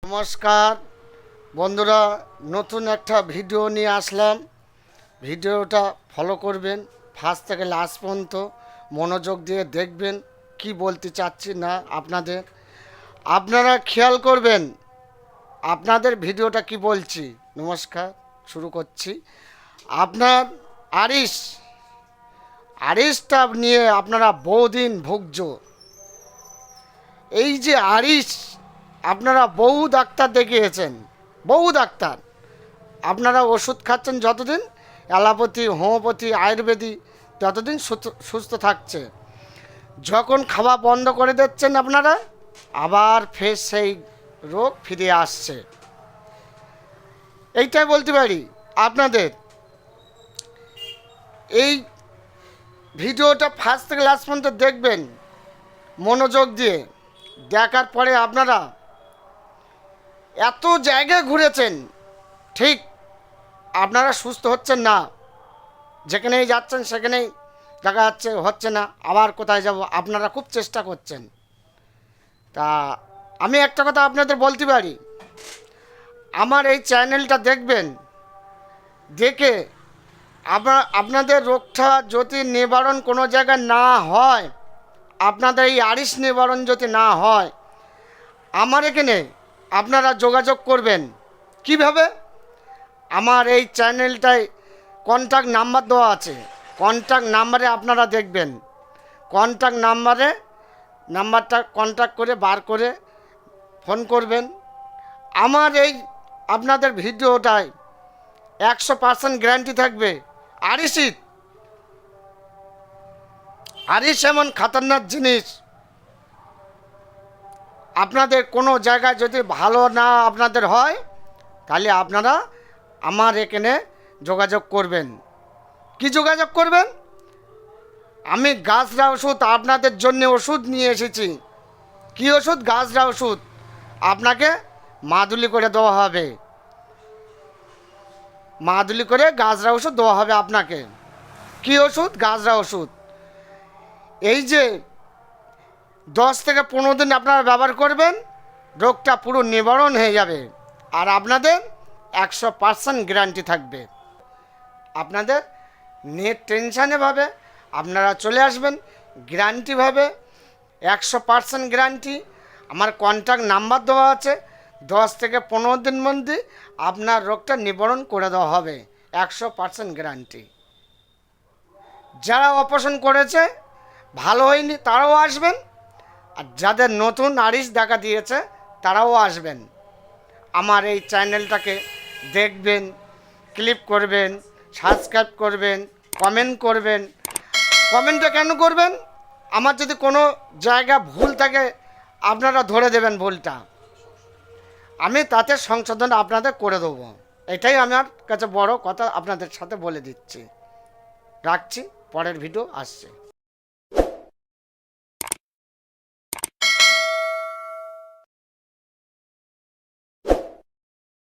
নমস্কার বন্ধুরা, নতুন একটা ভিডিও নিয়ে আসলাম। ভিডিওটা ফলো করবেন, ফার্স্ট থেকে লাস্ট পর্যন্ত মনোযোগ দিয়ে দেখবেন কি বলতে চাচ্ছি না আপনারা খেয়াল করবেন আপনাদের ভিডিওটা কি বলছি। নমস্কার, শুরু করছি। আপনার আরিশটা নিয়ে আপনারা বহুদিন ভুগছ। এই যে আরিশ, আপনারা বহু ডাক্তার দেখিয়েছেন, বহু ডাক্তার। আপনারা ওষুধ খাচ্ছেন যতদিন, অ্যালোপ্যাথি, হোমিওপ্যাথি, আয়ুর্বেদিক, ততদিন সুস্থ থাকছে। যখন খাওয়া বন্ধ করে দিচ্ছেন আপনারা, আবার ফের সেই রোগ ফিরে আসছে। এইটাই বলতে পারি আপনাদের। এই ভিডিওটা ফার্স্ট থেকে লাস্ট পর্যন্ত দেখবেন মনোযোগ দিয়ে। দেখার পরে আপনারা এত জায়গায় ঘুরেছেন, ঠিক আপনারা সুস্থ হচ্ছেন না। যেখানেই যাচ্ছেন সেখানেই দেখা যাচ্ছে হচ্ছে না, আবার কোথায় যাব, আপনারা খুব চেষ্টা করছেন। তা আমি একটা কথা আপনাদের বলতে পারি, আমার এই চ্যানেলটা দেখবেন, দেখে আপনাদের রোগটা যদি নিবারণ কোনো জায়গায় না হয়, আপনাদের এই আরিশ নিবারণ যদি না হয়, আমার এখানে আপনারা যোগাযোগ করবেন। কিভাবে? আমার এই চ্যানেলটায় কন্ট্যাক্ট নাম্বার দেওয়া আছে। কন্ট্যাক্ট নাম্বারে আপনারা দেখবেন, নাম্বারটা কন্ট্যাক্ট করে বার করে ফোন করবেন। আমার এই আপনাদের ভিডিওটায় 100% গ্যারান্টি থাকবে। আরিশ এমন খাতারনাক জিনিস, আপনাদের কোনো জায়গায় যদি ভালো না আপনাদের হয়, তাহলে আপনারা আমার এখানে যোগাযোগ করবেন। কি যোগাযোগ করবেন? আমি গাছরা ওষুধ আপনাদের জন্য ওষুধ নিয়ে এসেছি। কি ওষুধ? গাছরা ওষুধ। আপনাকে মাদুলি করে দেওয়া হবে, মাদুলি করে গাছরা ওষুধ দেওয়া হবে আপনাকে। কি ওষুধ? গাছরা ওষুধ। এই যে 10 থেকে 15 দিন আপনারা ব্যবহার করবেন, রোগটা পুরো নিবারণ হয়ে যাবে। আর আপনাদের 100% গ্যারান্টি থাকবে। আপনাদের নেট টেনশানে ভাবে আপনারা চলে আসবেন, গ্যারান্টিভাবে 100% গ্যারান্টি। আমার কন্ট্যাক্ট নাম্বার দেওয়া আছে। 10 থেকে 15 দিন মধ্যে আপনার রোগটা নিবারণ করে দেওয়া হবে, 100% গ্যারান্টি। যারা অপারেশন করেছে ভালো হয়নি তারাও আসবেন, আর যাদের নতুন আরিশ দেখা দিয়েছে তারাও আসবেন। আমার এই চ্যানেলটাকে দেখবেন, ক্লিক করবেন, সাবস্ক্রাইব করবেন, কমেন্ট করবেন। কমেন্টটা কেন করবেন? আমার যদি কোনো জায়গা ভুল থাকে আপনারা ধরে দেবেন ভুলটা, আমি তাতে সংশোধন আপনাদের করে দেবো। এটাই আমার কাছে বড় কথা, আপনাদের সাথে বলে দিচ্ছি। রাখছি, পরের ভিডিও আসছে।